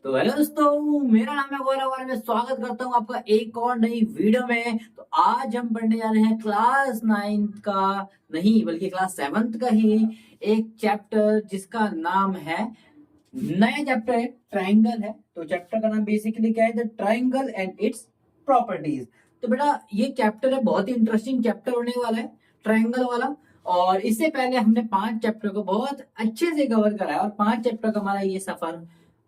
तो हेलो दोस्तों, मेरा नाम है गौरव और मैं स्वागत करता हूँ आपका एक और नई वीडियो में। तो आज हम पढ़ने जा रहे हैं क्लास 9th का नहीं बल्कि क्लास 7th का ही एक चैप्टर जिसका नाम है, नया चैप्टर है, ट्राइंगल है। तो चैप्टर का नाम बेसिकली क्या है, the triangle and its properties. तो बेटा ये चैप्टर है, बहुत ही इंटरेस्टिंग चैप्टर होने वाला है, ट्राइंगल वाला। और इससे पहले हमने 5 चैप्टर को बहुत अच्छे से कवर करा है और 5 चैप्टर का हमारा ये सफर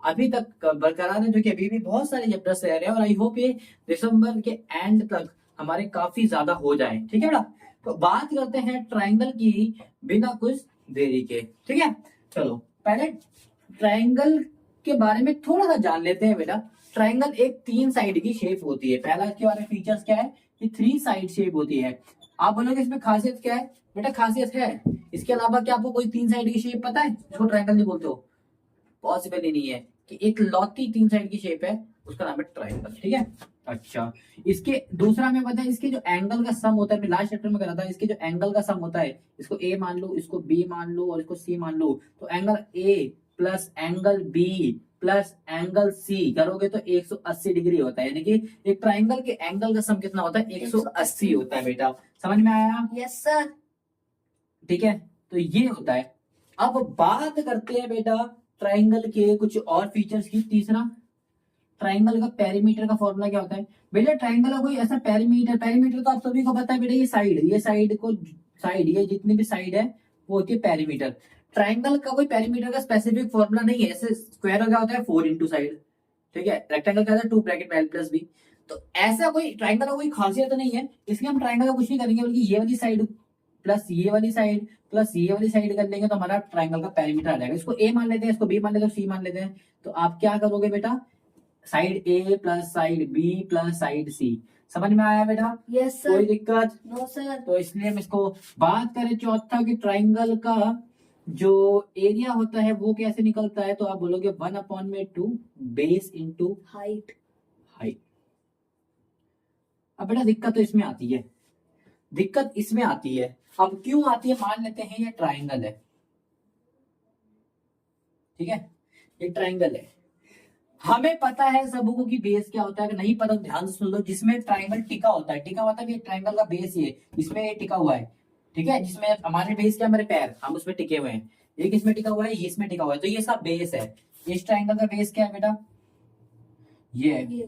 अभी तक बरकरार है, जो कि अभी भी बहुत सारे चैप्टर्स रह रहे हैं और आई होप ये दिसंबर के एंड तक हमारे काफी ज्यादा हो जाए। ठीक है बेटा, तो बात करते हैं ट्राइंगल की बिना कुछ देरी के। ठीक है, चलो पहले ट्राइंगल के बारे में थोड़ा सा जान लेते हैं बेटा। ट्राइंगल एक 3 साइड की शेप होती है। पहला इसके बारे में फीचर्स क्या है कि 3 साइड शेप होती है। आप बोलोगे इसमें खासियत क्या है? बेटा खासियत है, इसके अलावा क्या आपको कोई 3 साइड की शेप पता है जिसको ट्राइंगल नहीं बोलते हो? पॉसिबल ही नहीं है कि एक लौती 3 साइड की शेप है, उसका नाम है ट्राइंगल। ठीक है, अच्छा इसके दूसरा में पता है, इसके जो एंगल का सम होता है, मैं लास्ट चैप्टर में करा था, इसके जो एंगल का सम होता है, इसको ए मान लो, इसको बी मान लो और इसको सी मान लो, तो angle A plus angle B plus angle C करोगे तो 180 डिग्री होता है। यानी कि एक ट्राइंगल के एंगल का सम कितना होता है? 180 होता है बेटा। समझ में आया? Yes sir. ठीक है, तो ये होता है। अब बात करते हैं बेटा ट्राइंगल के कुछ और फीचर्स की। तीसरा, ट्राइंगल का पेरीमीटर का फॉर्मूला क्या होता है? बेटा ट्राइंगल का कोई ऐसा पेरीमीटर, पेरीमीटर तो आप सभी को पता है बेटा, ये साइड को साइड, ये जितनी भी साइड है वो होती है पेरीमीटर। ट्राइंगल का कोई पेरीमीटर का स्पेसिफिक फॉर्मूला नहीं है। ऐसे स्क्वायर का क्या होता है? 4 इंटू साइड। ठीक है, रेक्टेंगल क्या होता है? 2 ब्रैकेट एल प्लस बी। तो ऐसा कोई ट्राइंगल का कोई खासियत नहीं है, इसलिए हम ट्राइंगल का कुछ नहीं करेंगे, बल्कि ये वाली साइड प्लस ये वाली साइड प्लस ये वाली साइड कर लेंगे तो हमारा ट्राइंगल का पेरीमीटर आ जाएगा। इसको ए मान लेते हैं, इसको बी मान लेते हैं, सी मान लेते हैं। तो आप क्या करोगे बेटा? Side A plus side B plus side C. समझ में आया बेटा? यस कोई सर। दिक्कत? No sir. तो इसलिए हम इसको बात करें चौथा कि ट्राइंगल का जो एरिया होता है वो कैसे निकलता है, तो आप बोलोगे 1/2 बेस इंटू हाइट। हाइट। अब बेटा दिक्कत तो इसमें आती है, दिक्कत इसमें आती है। अब क्यों आती है? मान लेते हैं ये ट्राइंगल है, ठीक है, ये ट्राइंगल है। हमें पता है सबको कि बेस क्या होता है, अगर नहीं पता तो ध्यान से सुन लो। जिसमें ट्राइंगल टिका होता है, टिका मतलब ये ट्राइंगल का बेस, ये इसमें ये टिका हुआ है। ठीक है, जिसमें हमारे बेस क्या, हमारे पैर, हम उसमें टिके हुए हैं। एक इसमें टिका हुआ है, ये इसमें टिका हुआ है, तो ये सब बेस है। इस ट्राइंगल का बेस क्या है बेटा? ये है।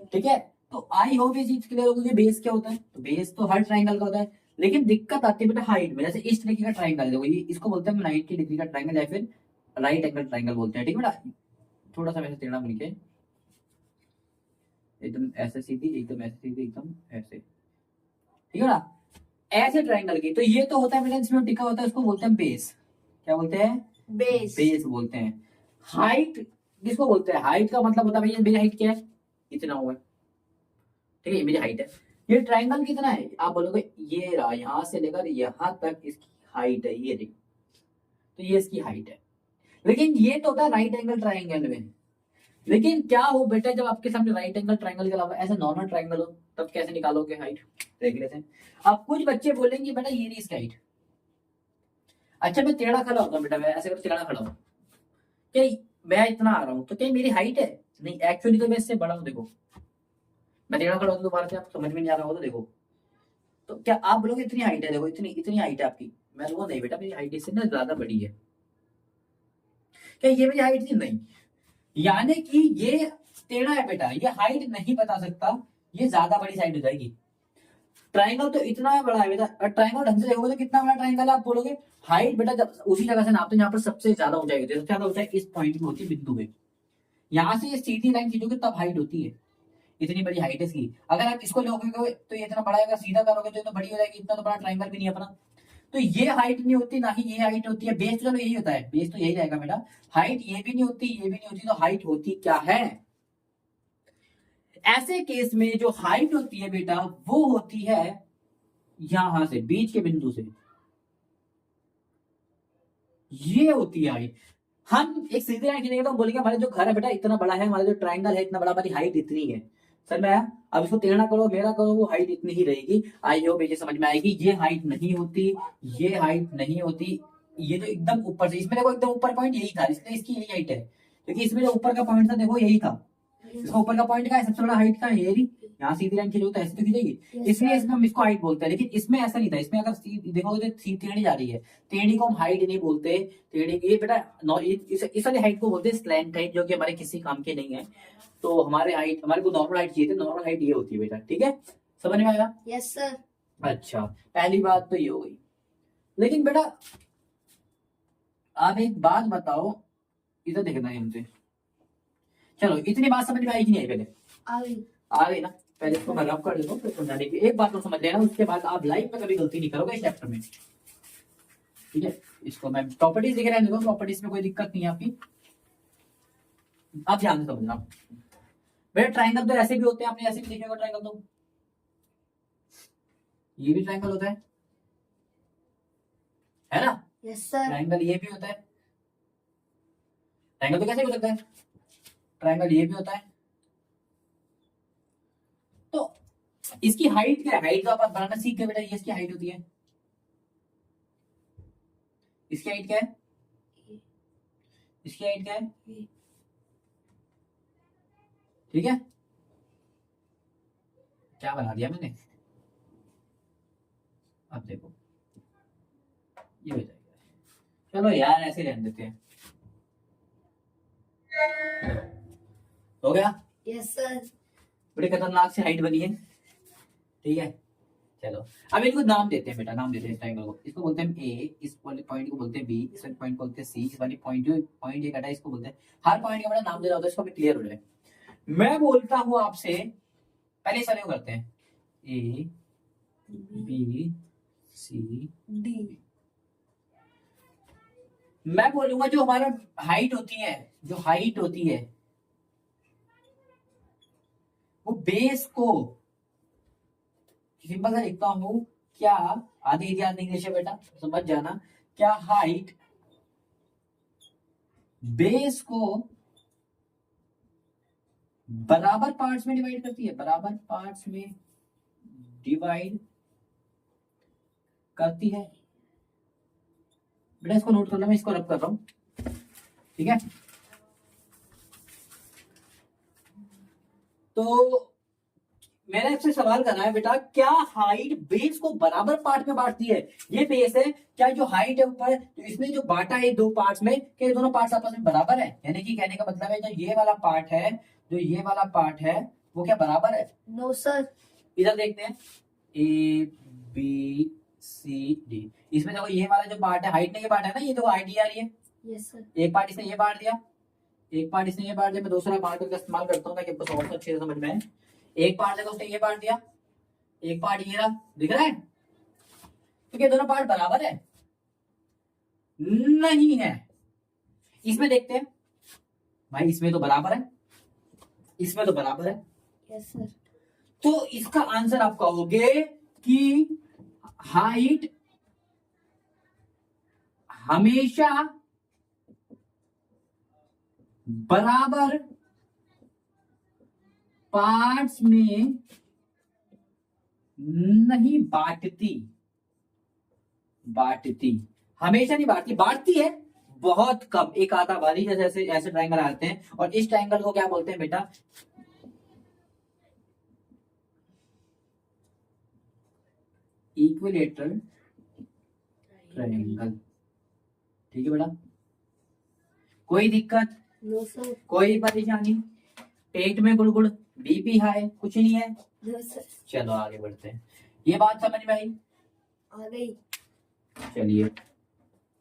ठीक है, तो आई होप ये चीज क्लियर होगी बेस क्या होता है। तो बेस तो हर ट्राइंगल का होता है, लेकिन दिक्कत आती है बेटा हाइट में। जैसे इस तरीके का ट्राइंगल देखो, ये इसको बोलते हैं 90 डिग्री का ट्राइंगल या फिर राइट एंगल ट्राइंगल बोलते हैं। ठीक है बेटा, थोड़ा सा वैसे टेढ़ा बन के, एकदम ऐसे सीधी, एकदम ऐसे सीधी, एकदम ऐसे। ठीक है ना, ऐसे ट्राइंगल की। तो ये तो होता है बेटा जिसमें टिका होता है, उसको बोलते हैं बेस। क्या बोलते हैं? बेस। बेस बोलते हैं। हाइट किसको बोलते हैं? हाइट का मतलब होता है भैया मेरी हाइट क्या है, इतना हुआ है। ठीक है, ये मेरी हाइट है। ये ट्राइंगल कितना है? आप बोलोगे ये रहा, यहां से लेकर यहां तक इसकी हाइट है, ये देखो, तो ये इसकी हाइट है। लेकिन ये तो होता है राइट एंगल ट्राइंगल में। लेकिन क्या हो बेटा, जब आपके सामने राइट एंगल ट्राइंगल के अलावा ऐसा नॉर्मल ट्राइंगल हो, तब कैसे निकालोगे हाइट? देख लेते हैं। अब कुछ बच्चे बोलेंगे बेटा ये नहीं इसकी हाइट। अच्छा मैं टेढ़ा खड़ा होता हूँ बेटा, मैं ऐसे टेढ़ा खड़ा हूँ, क्या मैं इतना आ रहा हूँ तो क्या मेरी हाइट है? नहीं, एक्चुअली तो मैं इससे बड़ा हूँ। देखो मैं टेढ़ा खड़ा हूँ, दोबारा से आपको समझ में नहीं आ रहा होगा तो देखो, तो क्या आप बोलोगे इतनी हाइट है? देखो इतनी इतनी हाइट है आपकी। मैं बोलूँ नहीं बेटा, मेरी हाइट इससे ना ज्यादा बड़ी है। क्या ये मेरी हाइट थी? नहीं, यानी कि ये टेढ़ा है बेटा, ये हाइट नहीं बता सकता, ये ज्यादा बड़ी साइड हो जाएगी। ट्राइंगल तो इतना बड़ा है बेटा, और ट्राइंगल ढंग से देखोगे तो कितना बड़ा ट्राइंगल है, आप बोलोगे हाइट बेटा जब उसी जगह से नापते हैं जहां पर सबसे ज्यादा ऊंचाई होती है। सबसे ज्यादा ऊंचाई इस पॉइंट में होती है, बिंदु में। यहाँ से ये सीधी लाइन खींचोगे तब हाइट होती है। इतनी बड़ी हाइट है इसकी। अगर आप इसको लोगे तो ये इतना बड़ा है, अगर सीधा करोगे तो ये तो बड़ी हो जाएगी। इतना तो बड़ा ट्राइंगल भी नहीं है अपना। तो ये हाइट नहीं होती, ना ही ये हाइट होती है। बेस तो चलो यही होता है, बेस तो यही रहेगा बेटा। हाइट ये भी नहीं होती, ये भी नहीं होती, तो हाइट होती क्या है? ऐसे केस में जो हाइट होती है बेटा वो होती है यहां से, बीच के बिंदु से, ये होती है हाइट। हम एक सीधी लाइन खींचेंगे तो हम बोलेंगे हमारा जो घर है बेटा इतना बड़ा है, हमारा जो ट्राइंगल है इतना बड़ा, हमारी हाइट इतनी है। सर मैं अब इसको टेढ़ा करो, मेरा करो, वो हाइट इतनी ही रहेगी। आई होप ये समझ में आएगी। ये हाइट नहीं होती, ये हाइट नहीं होती। ये जो एकदम ऊपर से, इसमें देखो एकदम ऊपर पॉइंट यही था, इसलिए इसकी यही हाइट है। क्योंकि इसमें जो ऊपर का पॉइंट था देखो यही था, इसका ऊपर का पॉइंट का है, सबसे बड़ा हाइट का है ये, यहाँ सीधी लाइन खींची होता है ऐसे तो खींचेगी, इसलिए इसमें हम इसको हाइट बोलते हैं। लेकिन इसमें ऐसा नहीं था, इसमें अगर देखोगे तो टेढ़ी जा रही है, टेढ़ी को हम हाइट नहीं बोलते, टेढ़ी ये बेटा इस वाली हाइट को बोलते हैं स्लैंट हाइट, जो कि हमारे किसी काम के नहीं है। तो हमारे हाइट, हमारे को नॉर्मल हाइट चाहिए थी, नॉर्मल हाइट ये होती है बेटा, ठीक है, समझ में आएगा? Yes sir. अच्छा, पहली बात तो ये हो गई। लेकिन बेटा आप एक बात बताओ, इधर देखना है हमसे, चलो इतनी बात समझ में आई कि नहीं आई? पहले आ गई ना? पहले इसको मैं रब कर देता हूँ, फिर समझाने की एक बात तो समझ लेना, उसके बाद आप लाइफ में कभी गलती नहीं करोगे इस चैप्टर में, ठीक है? इसको मैं प्रॉपर्टीज लिख रहा हूँ, प्रॉपर्टीज में कोई दिक्कत नहीं है आपकी, आप ध्यान से समझना। बेटा ट्राइंगल तो ऐसे भी होते हैं, आपने ऐसे भी देखे होगा ट्राइंगल, तो ये भी ट्राइंगल होता है ना? Yes sir. ट्राइंगल ये भी होता है, ट्राइंगल तो कैसे हो सकता है, ट्राइंगल ये भी होता है। तो इसकी हाइट क्या है? हाइट तो आप बनाना सीख गए बेटा, ये इसकी हाइट होती है, इसकी हाइट क्या है? इसकी हाइट क्या है? ठीक है, क्या बना दिया मैंने, अब देखो ये हो जाएगा। चलो यार ऐसे रहने देते हैं, हो गया? Yes sir. बड़े खतरनाक से हाइट बनी है, ठीक है। चलो अब इनको नाम देते हैं बेटा, नाम देते हैं ट्रायंगल को, इसको बोलते हैं ए, इस वाले पॉइंट को बोलते हैं बी, इस वाले पॉइंट को बोलते हैं सी, इस वाले पॉइंट जो पॉइंट ये कटा है इसको बोलते हैं, हर पॉइंट का बड़ा नाम देना होता है, इसको हमें क्लियर हो जाए। मैं बोलता हूं आपसे, पहले इस वाले को करते हैं, ए बी सी डी। मैं बोलूंगा जो हमारा हाइट होती है, जो हाइट होती है वो बेस को सिंपल सा लिखता हूं, क्या आधी ध्यान इंग्लिश है बेटा, समझ जाना, क्या हाइट बेस को बराबर पार्ट्स में डिवाइड करती है, बराबर पार्ट्स में डिवाइड करती है। बेटा इसको नोट करना, मैं इसको रब कर रहा हूं, ठीक है? तो मैंने आपसे सवाल करना है बेटा, क्या हाइट बेस को बराबर पार्ट में बांटती है? ये बेस है, क्या जो हाइट है ऊपर, तो इसने जो बांटा है दो पार्ट्स में, क्या ये दोनों पार्ट्स आपस में बराबर है? यानी कि कहने का मतलब है जो ये वाला पार्ट है, जो ये वाला पार्ट है वो क्या बराबर है? No sir. इधर देखते हैं, ए बी सी डी, इसमें देखो ये वाला जो पार्ट है हाइट ने ये पार्ट है ना, ये तो हाइट ही आ रही है। Yes sir. एक पार्ट इसने ये बांट दिया, एक पार्ट इसने ये बांट दिया, मैं दूसरा पार्ट का इस्तेमाल करता हूँ ताकि आपको और अच्छे से समझ में आए। एक पार्ट देखो उसने ये बांट दिया, एक पार्ट ये रहा, दिख रहा है? तो क्या दोनों पार्ट बराबर है? नहीं है। इसमें देखते हैं भाई, इसमें तो बराबर है, इसमें तो बराबर है। Yes sir. तो इसका आंसर आप कहोगे कि हाइट हमेशा बराबर पार्ट्स में नहीं बांटती, हमेशा नहीं बांटती, बांटती है बहुत कम, एक आधा बारी, जैसे ऐसे ट्रायंगल आते हैं, और इस ट्रायंगल को क्या बोलते हैं बेटा? इक्विलेटरल ट्रायंगल, ठीक है बेटा? कोई दिक्कत? No sir. कोई परेशानी? पेट में गुड़गुड़, बीपी हाई, कुछ नहीं है? No sir. चलो चलो आगे बढ़ते हैं, ये बात समझ में आई? आ गई। चलिए,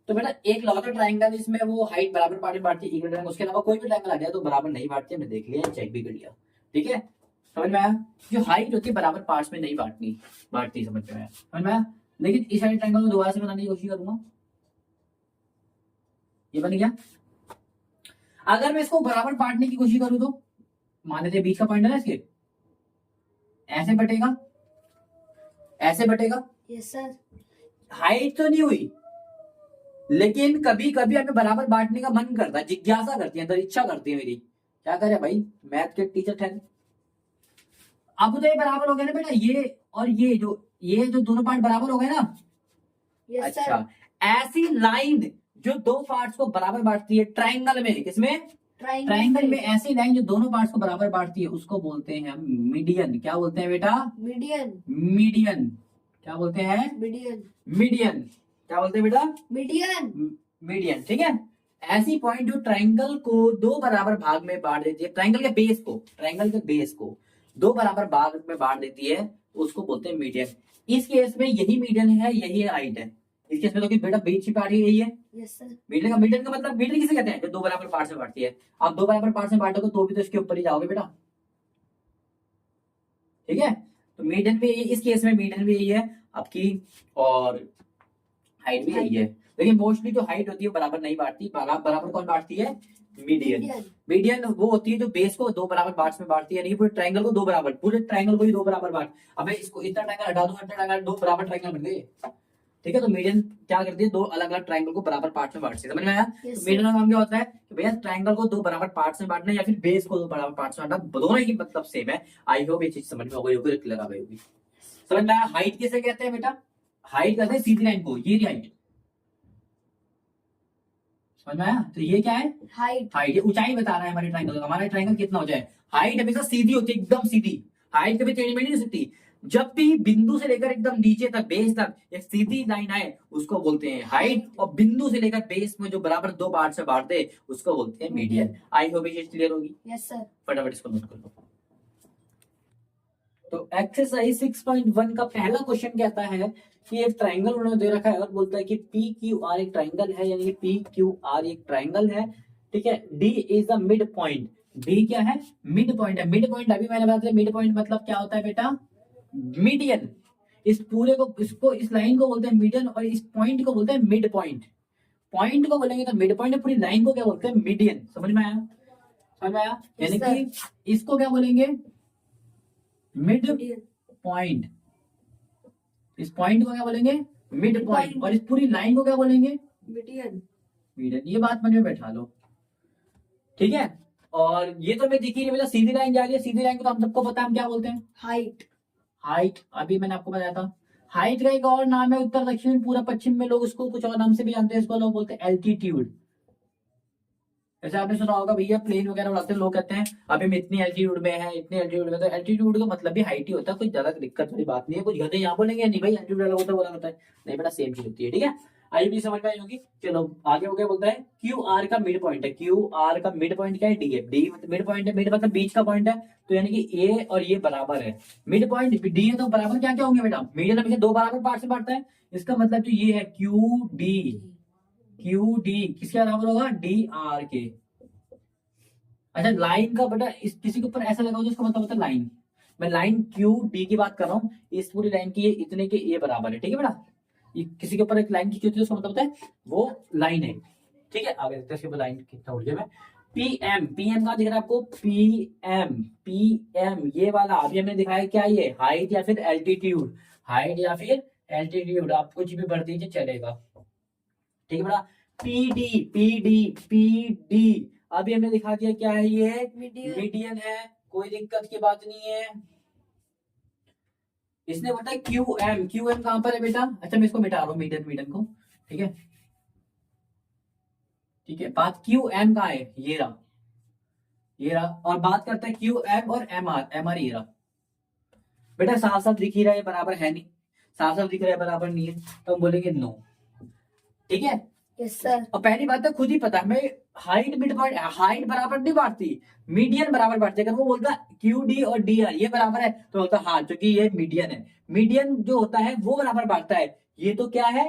तो बेटा एक लौता ट्रायंगल, इसमें वो हाइट बराबर पार्ट में बांटती है, इक्वल ट्रायंगल, उसके अलावा कोई भी ट्रायंगल आ जाए तो बराबर नहीं बांटती, हमने देख लिया, चेक भी कर लिया, ठीक है? समझ में आया? जो हाइट होती है बराबर पार्ट्स में नहीं बांटती, समझ में आया? लेकिन इस वाले ट्रायंगल को दोबारा से बनाने की कोशिश करूंगा, ये बन गया। अगर मैं इसको बराबर बांटने की कोशिश करूं तो मान लेते बीच का पॉइंट है ना, इसके ऐसे बटेगा, ऐसे बटेगा। Yes sir. हाइट तो नहीं हुई, लेकिन कभी कभी हमें बराबर बांटने का मन करता है, जिज्ञासा करती है, अंदर इच्छा करती है मेरी, क्या करे भाई, मैथ के टीचर ठहरे। अब तो ये बराबर हो गया ना बेटा, ये जो दोनों पार्ट बराबर हो गए ना। यस अच्छा, ऐसी लाइन जो दो पार्ट्स को बराबर बांटती है ट्रायंगल में, किसमें? ट्राइंगल में ऐसी लाइन जो दोनों पार्ट्स को बराबर बांटती है उसको बोलते हैं हम मीडियन। क्या बोलते हैं बेटा? मीडियन। मीडियन। क्या बोलते हैं? मीडियन। मीडियन। क्या बोलते हैं बेटा? मीडियन। मीडियन। ठीक है, ऐसी पॉइंट जो ट्राइंगल को दो बराबर भाग में बांट देती है, ट्राइंगल के बेस को दो बराबर भाग में बांट देती है, उसको बोलते हैं मीडियन। इस केस में यही मीडियन है, यही हाइट है। इस केस में तो कि बेटा बीच की पार्ट यही है। Yes sir. मीडियन का मतलब मीडियन किसे कहते हैं? जो दो बराबर पार्ट में बांटती है। आप दो बराबर पार्ट में बांटोगे तो भी तो इसके ऊपर ही जाओगे बेटा। ठीक है, तो मीडियन भी इस केस में मीडियन भी यही है आपकी, और हाइट भी यही है। लेकिन मोस्टली जो हाइट होती है बराबर नहीं बांटती, बराबर कौन बांटती है? मीडियन। मीडियन वो होती है जो बेस को दो बराबर पार्ट्स में बांटती है, नहीं पूरे ट्रायंगल को दो बराबर, पूरे ट्रायंगल को ही दो बराबर बांट। अबे इसको इतना ट्रायंगल हटा दो, इतना ट्रायंगल, दो बराबर ट्रायंगल बन गए। ठीक है, तो मीडियन क्या करती है? दो अलग अलग ट्रायंगल को बराबर पार्ट में बांटती है। समझ में आया? तो मीडियन का काम क्या होता है कि भैया ट्रायंगल को दो बराबर पार्ट्स में बांटना या फिर बेस को दो बराबर पार्ट्स में बांटना, दोनों ही मतलब सेम है। आई होप ये चीज समझ में आ गई होगी, क्लियर आ गई होगी। समझ में आया? हाइट किसे कहते हैं बेटा? हाइट कहते हैं सीधी लाइन को, ये हाइट। समझ में आया? तो ये क्या है? हाइट। ये ऊंचाई बता रहा है हमारे ट्रायंगल का। हमारा ट्रायंगल कितना हो जाए? हाइट हमेशा सीधी होती है, एकदम सीधी। हाइट कभी टेढ़ी मेढ़ी नहीं हो सकती। जब भी बिंदु से लेकर एकदम नीचे तक, बेस तक एक सीधी लाइन आए उसको बोलते हैं हाइट, और बिंदु से लेकर बेस में जो बराबर दो पार्ट से बांट दे उसको बोलते हैं मीडियन। आई होप ये क्लियर होगी। Yes sir. फटाफट इसको नोट कर लो। तो एक्सरसाइज 6.1 का पहला क्वेश्चन कहता है कि एक ट्रायंगल उन्होंने दे रखा है और बोलता है कि पी क्यू आर एक ट्रायंगल है, यानी कि पी क्यू आर एक ट्रायंगल है। ठीक है, D is the mid point. D क्या है? मिड पॉइंट है। मिड पॉइंट अभी मैंने बताया, मिड पॉइंट मतलब क्या होता है बेटा? मीडियन। इस पूरे को, इसको, इस लाइन को बोलते हैं मीडियन, और इस पॉइंट को बोलते हैं मिड पॉइंट। पॉइंट को बोलेंगे तो मिड पॉइंट, पूरी लाइन को क्या बोलते हैं? मीडियन। समझ में आया? समझ में आया? यानी कि इसको क्या बोलेंगे? Mid point. इस पॉइंट को क्या बोलेंगे? Mid point. और इस पूरी लाइन को क्या बोलेंगे? मीडियन। मीडियन। ये बात मन में बैठा लो। ठीक है, और ये तो मैं दिख ही नहीं, मतलब सीधी लाइन जा रही है। सीधी लाइन को तो हम सबको पता है, हम क्या बोलते हैं? हाइट। हाइट अभी मैंने आपको बताया था। हाइट का एक और नाम है उत्तर दक्षिण पूरा पश्चिम में, लोग उसको कुछ और नाम से भी जानते हैं। इसको लोग बोलते हैं एल्टीट्यूड। जैसे आपने सुना होगा भैया प्लेन वगैरह उड़ाते हैं, लोग कहते हैं अभी हम इतनी एल्टीट्यूड में है, इतनी एल्टीट्यूड में। तो एल्टीट्यूड का मतलब भी हाइट ही होता है, कोई ज्यादा दिक्कत वाली बात नहीं है। कुछ गधे यहाँ बोलेंगे नहीं भाई एल्टीट्यूड अलग होता है, वो अलग होता है। नहीं बेटा, सेम चीज होती है। ठीक है, आई भी समझ में आई होगी। चलो आगे हो गया, बोलता है क्यू आर का मिड पॉइंट है। क्यू आर का मिड पॉइंट क्या है? डी है। डी मिड पॉइंट है, मिड मतलब बीच का पॉइंट है, तो यानी कि ए और ये बराबर है। मिड पॉइंट डी है तो बराबर क्या क्या होंगे बेटा? मीडियन हमेशा दो बराबर पार्ट से बांटता है, इसका मतलब जो ये है क्यू डी। क्यू डी किसके बराबर होगा? डी आर के। अच्छा, लाइन का बेटा इस किसी के ऊपर ऐसा लगा हो जिसका मतलब होता है लाइन। मैं लाइन क्यू डी की बात कर रहा हूँ, इस पूरी लाइन की ये इतने के ये बराबर है। ठीक है बेटा, ये किसी के ऊपर एक लाइन खींची होती है उसका मतलब होता है वो लाइन है। ठीक है, आगे देखते हैं इसके ऊपर लाइन कितना उड़ गया। मैं पीएम, पीएम का दिख रहा है आपको? पीएम, पीएम ये वाला अभी हमने दिखाया क्या? ये हाइट या फिर एल्टीट्यूड। हाइट या फिर एल्टीट्यूड, आप कुछ भी भर दीजिए चलेगा। ठीक है बेटा, पीडी, पीडी, पीडी अभी हमने दिखा दिया क्या है? ये मीडियन है, कोई दिक्कत की बात नहीं है। इसने बताया क्यू एम। क्यू एम कहां पर है बेटा? अच्छा मैं इसको मिटा रहा हूँ, मीडियन, मीडियन को। ठीक है, ठीक है, बात क्यू एम का है, ये रहा, ये रहा। और बात करते हैं क्यू एम और एम आर। एम आर ये रहा बेटा, साफ साफ दिख ही रहा है, बराबर है नहीं। साफ साफ दिख रहा है, बराबर नहीं है, तो हम बोलेंगे नो। ठीक है, यस सर। और पहली बात तो खुद ही पता है हमें, हाइट मिड पॉइंट, हाइट बराबर नहीं बांटती, मीडियन बराबर बांटती है। अगर वो बोलता क्यू डी और डी आर ये बराबर है तो बोलता हाँ, क्योंकि ये मीडियन है। मीडियन जो होता है वो बराबर बांटता है। ये तो क्या है?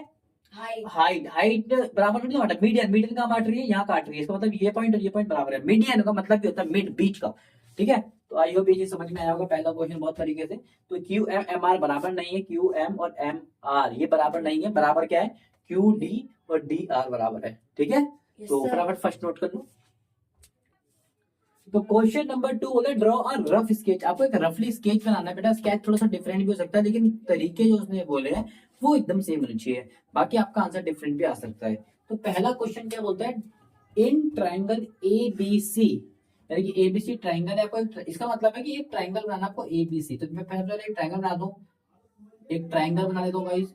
हाइट। हाइट बराबर नहीं बांटा, मीडियन। मीडियन कहाँ बांट रही है? यहाँ काट रही है। इसका मतलब ये पॉइंट और ये पॉइंट बराबर है। मीडियन का मतलब भी होता है मिड, बीच का। ठीक है, तो आई होप ये समझ में आया होगा पहला क्वेश्चन बहुत तरीके से। तो क्यू एम एम आर बराबर नहीं है, क्यू एम और एम आर ये बराबर नहीं है। बराबर क्या है? क्यू डी और डी आर बराबर है। ठीक है, तो फटाफट फर्स्ट नोट कर लो। तो क्वेश्चन नंबर 2 बोले ड्रॉ अ रफ स्केच। आपको एक रफली स्केच बनाना है बेटा। स्केच थोड़ा सा डिफरेंट भी हो सकता है, लेकिन तरीके जो उसने बोले हैं वो एकदम सेम होने चाहिए। बाकी आपका आंसर डिफरेंट भी आ सकता है। तो पहला क्वेश्चन क्या बोलता है? इन ट्राइंगल एबीसी, यानी कि एबीसी ट्राइंगल है आपको। इसका मतलब है कि एक ट्राइंगल बनाना आपको एबीसी। तो मैं पहले एक ट्राइंगल बना दूं, एक ट्राइंगल बना देता हूं गाइस।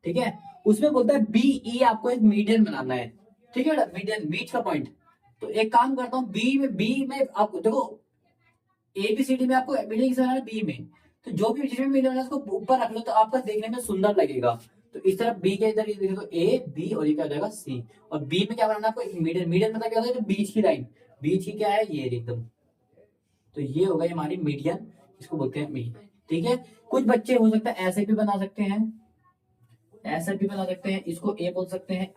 ठीक है, उसमें बोलता है बीई आपको एक मीडियन बनाना है। ठीक है, मीडियन बीच का पॉइंट। तो एक काम करता हूँ, बी में आपको देखो ABCD में आपको मिडिल किस बनाना है, बी में। तो जो भी जिसमें मिडिल बनाना है उसको ऊपर रख लो, तो आपका देखने में सुंदर लगेगा। तो इस तरफ बी के इधर देखो तो A B और ये क्या हो जाएगा C। और बी में क्या बनाना है आपको, मिडिल। मिडिल मतलब क्या होता है, तो बीच की लाइन, बीच की क्या है ये एकदम। तो ये हो गई हमारी मीडियन, इसको बोलते हैं मी। ठीक है, कुछ बच्चे हो सकता है ऐसे भी बना सकते हैं, ऐसे भी बना सकते हैं, इसको ए बोल सकते हैं।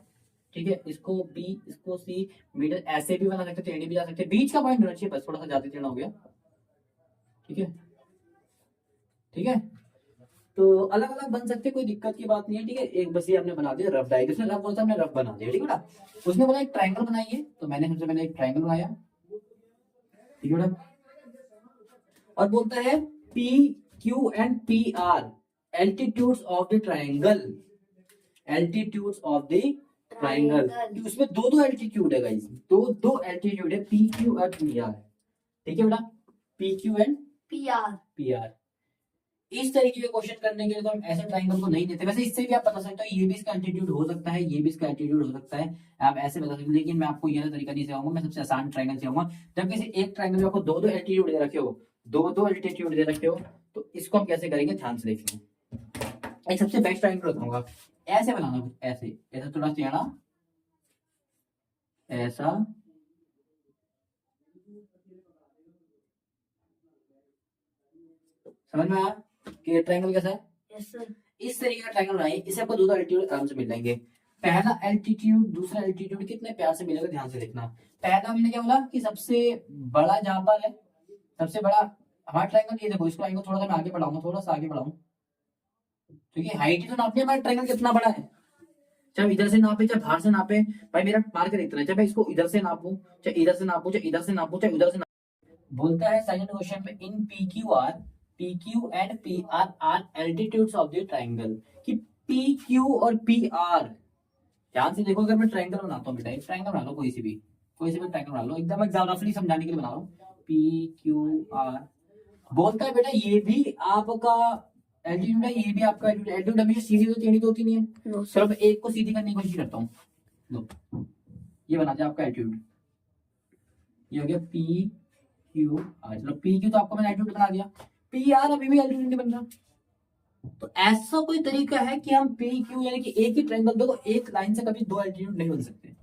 ठीक है, इसको बी, इसको सी, मिडिल ऐसे भी बना सकते हैं, टेढ़े भी जा सकते हैं, बीच का पॉइंट होना चाहिए, बस थोड़ा सा ज्यादा टेढ़ा हो गया। ठीक है, ठीक है, तो अलग अलग बन सकते हैं, कोई दिक्कत की बात नहीं है। ठीक है, एक बस ये हमने बना दिया रफ डायग्राम, उसने रफ बोला था, हमने रफ बना दिया। ठीक है ना, उसने बोला एक ट्रायंगल बनाइए, तो मैंने सबसे पहले एक ट्रायंगल बनाया। ठीक है ना, और बोलता है P Q and P R altitudes of the triangle, altitudes of the triangle. उसमें दो दो एल्टीट्यूड है गाइस, दो दो एल्टीट्यूड है, पी क्यू और पी आर। ठीक है बेटा, P Q and PR। P R. इस तरीके के क्वेश्चन करने के लिए तो हम ऐसे ट्रायंगल को नहीं देते। वैसे इससे भी आप बता सकते हो, ये भी इसका एल्टीट्यूड हो सकता है, ये भी इसका एल्टीट्यूड हो सकता है, आप ऐसे बता सकते हो। लेकिन मैं आपको ये तरीका नहीं सिखाऊंगा, मैं सबसे आसान ट्रायंगल सिखाऊंगा। जब किसी एक ट्रायंगल में आपको दो दो एल्टीट्यूड दे रखे हो, दो दो एल्टीट्यूड दे रखे हो, तो इसको हम कैसे करेंगे ध्यान से देखिए। एक सबसे बेस्ट ट्रायंगल बताऊंगा, ऐसे बनाना, कुछ ऐसे, ऐसा थोड़ा टेढ़ा, ऐसा, समझ में आया कि ट्रायंगल कैसा है। Yes sir. इस तरीके का ट्रायंगल बनाइए, इसे आपको दो एल्टीट्यूड आराम से मिल जाएंगे। पहला एल्टीट्यूड दूसरा एल्टीट्यूड कितने प्यार से मिलेगा, ध्यान से देखना। पहला हमने क्या बोला कि सबसे बड़ा जहां पर है, सबसे बड़ा हमारा ट्रायंगल ये देखो, इसको ट्रायंगल थोड़ा सा मैं आगे बढ़ाऊंगा, थोड़ा सा आगे बढ़ाऊं, क्योंकि हाइट ही तो नापनी है हमारा ट्रायंगल कितना बड़ा है। चाहे इधर से नापे चाहे बाहर से नापे, भाई मेरा मार्कर इतना है, चाहे मैं इसको इधर से नापूं, चाहे इधर से नापूं, चाहे इधर से नापूं, चाहे उधर से नापूं। बोलता है सेकंड क्वेश्चन में, in PQ and PR are altitudes of the triangle, कि PQ और PR, ध्यान से देखो। अगर मैं ट्रायंगल बनाता हूँ बेटा, एक ट्रायंगल बना लो, कोई सी भी ट्रायंगल बना लो, एकदम एग्जाम रफली समझाने के लिए बना रहा हूँ। PQR बोलता है बेटा ये भी आपका एल्टीट्यूड है, ये भी आपका एल्टीट्यूड। एल्टीट्यूड हमेशा सीधी तो टेढ़ी तो होती नहीं है। नो चलो मैं एक को सीधी करने की कोशिश करता हूँ, लो ये बना दिया आपका एल्टीट्यूड, ये हो गया PQR। चलो PQ तो आपको मैंने एल्टीट्यूड बना दिया, PR अभी भी एल्टीट्यूड नहीं बन रहा। तो ऐसा कोई तरीका है कि हम PQ यानी कि एक ही ट्रायंगल, देखो एक लाइन से कभी दो एल्टीट्यूड नहीं बन सकते।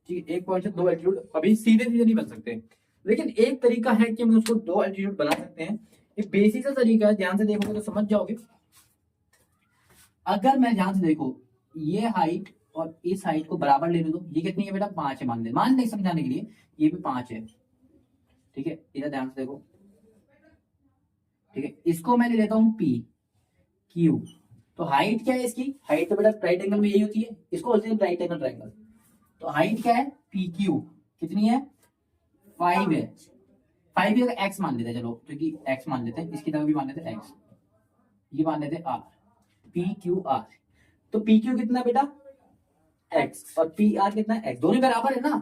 ठीक है, एक पॉइंट से दो एल्टीट्यूड अभी सीधे सीधे नहीं बन सकते, लेकिन एक तरीका है कि हम उसको दो एल्टीट्यूड बना सकते हैं। ये बेसिक सा तरीका है, ध्यान से देखोगे तो समझ जाओगे। अगर मैं ध्यान से देखो, ये हाइट और इस हाइट को बराबर ले लो, ये कितनी है बेटा, 5 है, मान ले समझाने के लिए, ये भी 5 है। ठीक है, इधर ध्यान से देखो। ठीक है, इसको मैं ले लेता हूँ PQ। तो हाइट क्या है इसकी, हाइट तो बेटा राइट एंगल में यही होती है, इसको बोलते हैं राइट एंगल ट्रायंगल। तो हाइट क्या है PQ, कितनी है, 5 है। 5 भी अगर x मान लेते हैं, चलो क्योंकि x मान लेते हैं, इसकी जगह भी मान लेते हैं x, ये मान लेते हैं R, PQR। तो PQ कितना है बेटा x, और PR कितना है x, दोनों बराबर है ना।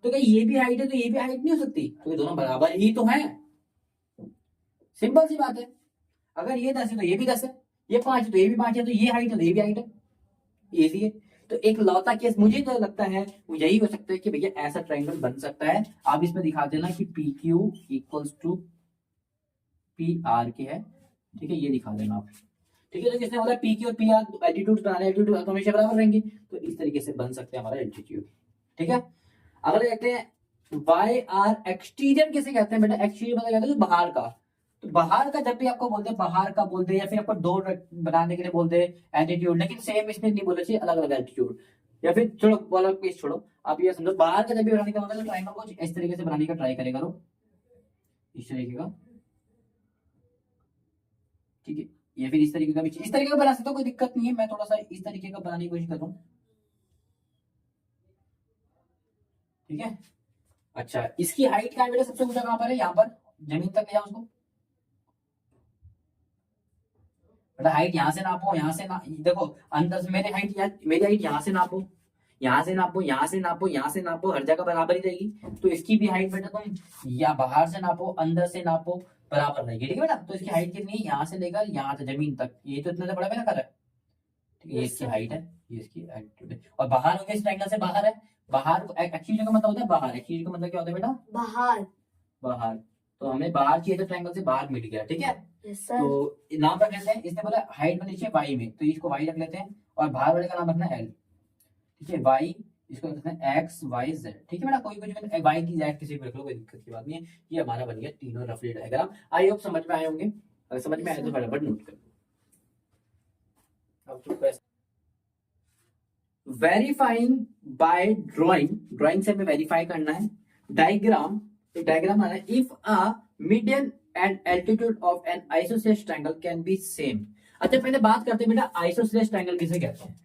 तो क्या ये भी हाइट है तो ये भी हाइट नहीं हो सकती, तो ये दोनों बराबर ही तो है, सिंपल सी बात है। अगर ये 10 है तो ये भी 10 है, ये 5 है तो ये भी 5 है, तो ये हाइट है तो ये भी हाइट है, इजी है। तो एक लौता केस मुझे तो लगता है वो यही हो सकता है कि भैया ऐसा ट्रायंगल बन सकता है। आप इसमें दिखा देना कि PQ इक्वल्स टू PR के है। ठीक है, ये दिखा देना आप। ठीक है, तो किसने बोला PQ और PR एल्टीट्यूड बनाने, एल्टीट्यूड तो हमेशा बराबर रहेंगे, तो इस तरीके से बन सकते हैं हमारा एल्टीट्यूड। ठीक है, अगले देखते हैं YR एक्सटीरियर किसे कहते हैं बेटा, एक्सटीरियर मतलब कहते हैं बाहर का। तो बाहर का जब भी आपको बोलते हैं, बाहर का बोलते हैं, या फिर आपको डोर बनाने के लिए बोलते हैं एल्टीट्यूड, लेकिन सेम इसमें नहीं बोलना चाहिए, अलग अलग एल्टीट्यूड। या फिर छोड़ो वाला पीस छोड़ो, आप ये समझो बाहर का जब भी बनाने का होता है तो ट्रायंगल को इस तरीके से बनाने का ट्राई करे करो, इस तरीके का। ठीक है, या फिर इस तरीके का भी, इस तरीके का बना सकते हो, कोई दिक्कत नहीं है। मैं थोड़ा सा इस तरीके का बनाने की कोशिश कर रहा हूँ। ठीक है, अच्छा इसकी हाइट क्या है बेटा, सबसे ऊंचा कहां पर है, यहाँ पर जमीन तक ले जाओ उसको। मतलब हाइट यहाँ से नापो, यहाँ से ना देखो, अंदर से मेरी हाइट यहाँ से नापो, यहाँ से नापो, यहाँ से नापो, यहाँ से नापो, हर जगह बराबर ही रहेगी। तो इसकी भी हाइट बेटा तुम या बाहर से नापो, अंदर से नापो, बराबर रहेगी। ठीक है बेटा, तो इसकी हाइट कितनी है, यहाँ से लेकर यहाँ से जमीन तक, ये तो इतना बड़ा मेरा कर है। ठीक ये Yes, इसकी sir. हाइट है, ये इसकी एल्टीट्यूड है, और बाहर हो गया इस ट्रायंगल से बाहर है, बाहर एक्चुअली का मतलब होता है बाहर, एक्चुअली का मतलब क्या होता है बेटा, बाहर. बाहर। तो हमें बाहर चाहिए था, ट्रायंगल से बाहर मिल गया, ठीक है। Yes, sir. तो नाम रख लेते हैं, इसने बोला हाइट बनी चाहिए वाई में, तो इसको वाई रख लेते हैं, और बाहर वाले का नाम रखना है एल, ठीक है। वाई इसको रखते हैं एक्स वाई जेड, ठीक है बेटा। कोई कुछ वाई की जेड किसी भी रख लो, कोई दिक्कत की बात नहीं है। ये हमारा बन गया तीनों रफली डायग्राम। आई होप समझ में आए होंगे, अगर समझ में आए तो फटाफट नोट कर लो। वेरीफाइंग बाय ड्राइंग, ड्राइंग से हमें वेरीफाई करना है। डायग्राम, एक डायग्राम आना है, if a median and altitude of N isosceles triangle can be same. अच्छा पहले बात करते हैं बेटा आइसोसेलेस ट्रायंगल किसे कहते हैं।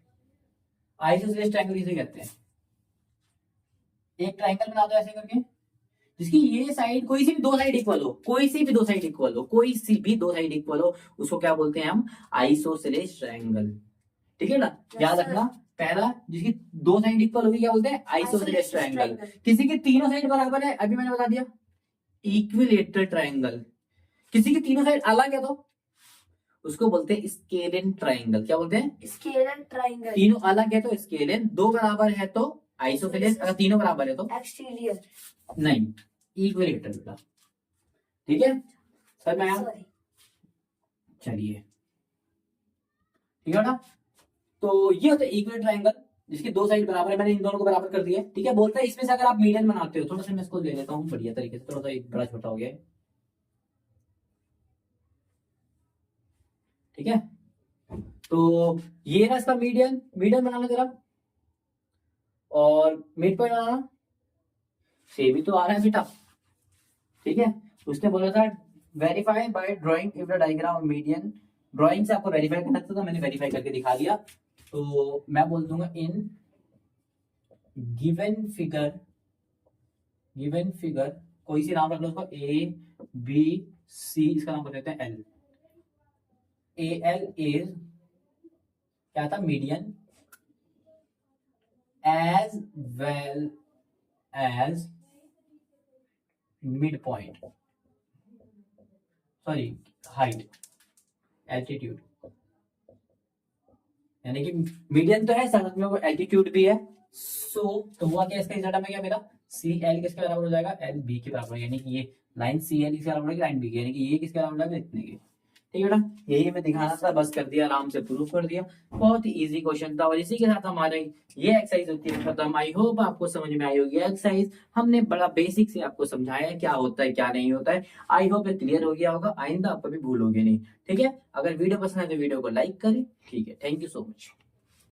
आइसोसेलेस ट्रायंगल किसे कहते हैं, एक ट्रायंगल बना दो ऐसे करके, जिसकी ये साइड कोई सी भी दो साइड इक्वल हो, कोई सी भी दो साइड इक्वल हो, कोई सी भी दो साइड इक्वल हो, उसको क्या बोलते हैं हम, आइसोसेलेस ट्रायंगल, ठीक है ना। याद sir. रखना, पहला जिसकी दो साइड इक्वल होगी क्या बोलते हैं, आइसोसेलेस ट्रायंगल। किसी की तीनों साइड बराबर है, अभी मैंने बता दिया, इक्विलेटरल ट्रायंगल। किसी की तीनों साइड अलग है तो उसको बोलते हैं स्केलेन ट्रायंगल। क्या बोलते हैं, Scalene triangle. तीनों अलग है तो स्केलेन, दो बराबर है तो आइसोसेलेस, अगर तीनों बराबर है तो Exterior. नहीं, इक्विलेटरल बेटा, ठीक है। सर मैं Sorry. चलिए, ठीक है ना। तो ये होता है इक्वल ट्रायंगल, जिसकी दो साइड बराबर है, मैंने इन दोनों को बराबर कर दिया है, ठीक है। बोलता है इसमें से अगर आप मीडियन बनाते हो, थोड़ा सा मैं इसको ले लेता हूँ बढ़िया तरीके से, थोड़ा सा एक बड़ा छोटा हो गया है, ठीक है। तो ये ना इसका मीडियन, मीडियन बनाना जरा, और मिड पॉइंट बनाना, सेम ही तो आ रहा है बेटा, ठीक है। उसने बोला था verify by drawing if the diagram median, drawing से आपको वेरीफाई करना था, तो मैंने वेरीफाई करके दिखा दिया। तो मैं बोल दूंगा in given figure, given figure कोई सी नाम रख लो उसको, ए बी सी, इसका नाम रख देते हैं एल। ए एल इज क्या था, median as well as midpoint, sorry height, altitude, यानी कि मीडियन तो है साथ में वो एल्टीट्यूड भी है। तो हुआ क्या, इसका रिजल्ट में क्या मेरा, सी एल किसके बराबर हो जाएगा, एल बी के बराबर, यानी कि ये लाइन सी एल किसके बराबर होगी, लाइन बी की, यानी कि ये किसके बराबर हो जाएगा, इतने के, ठीक है बेटा। यही हमें दिखाना था, बस कर दिया, आराम से प्रूफ कर दिया, बहुत ही इजी क्वेश्चन था। और इसी के साथ हमारे ये एक्सरसाइज होती है खत्म। आई होप आपको समझ में आई होगी एक्सरसाइज, हमने बड़ा बेसिक से आपको समझाया है क्या होता है क्या नहीं होता है। आई होप ये क्लियर हो गया होगा, आइंदा आप कभी भूलोगे नहीं, ठीक है। अगर वीडियो पसंद है तो वीडियो को लाइक करें, ठीक है। Thank you so much.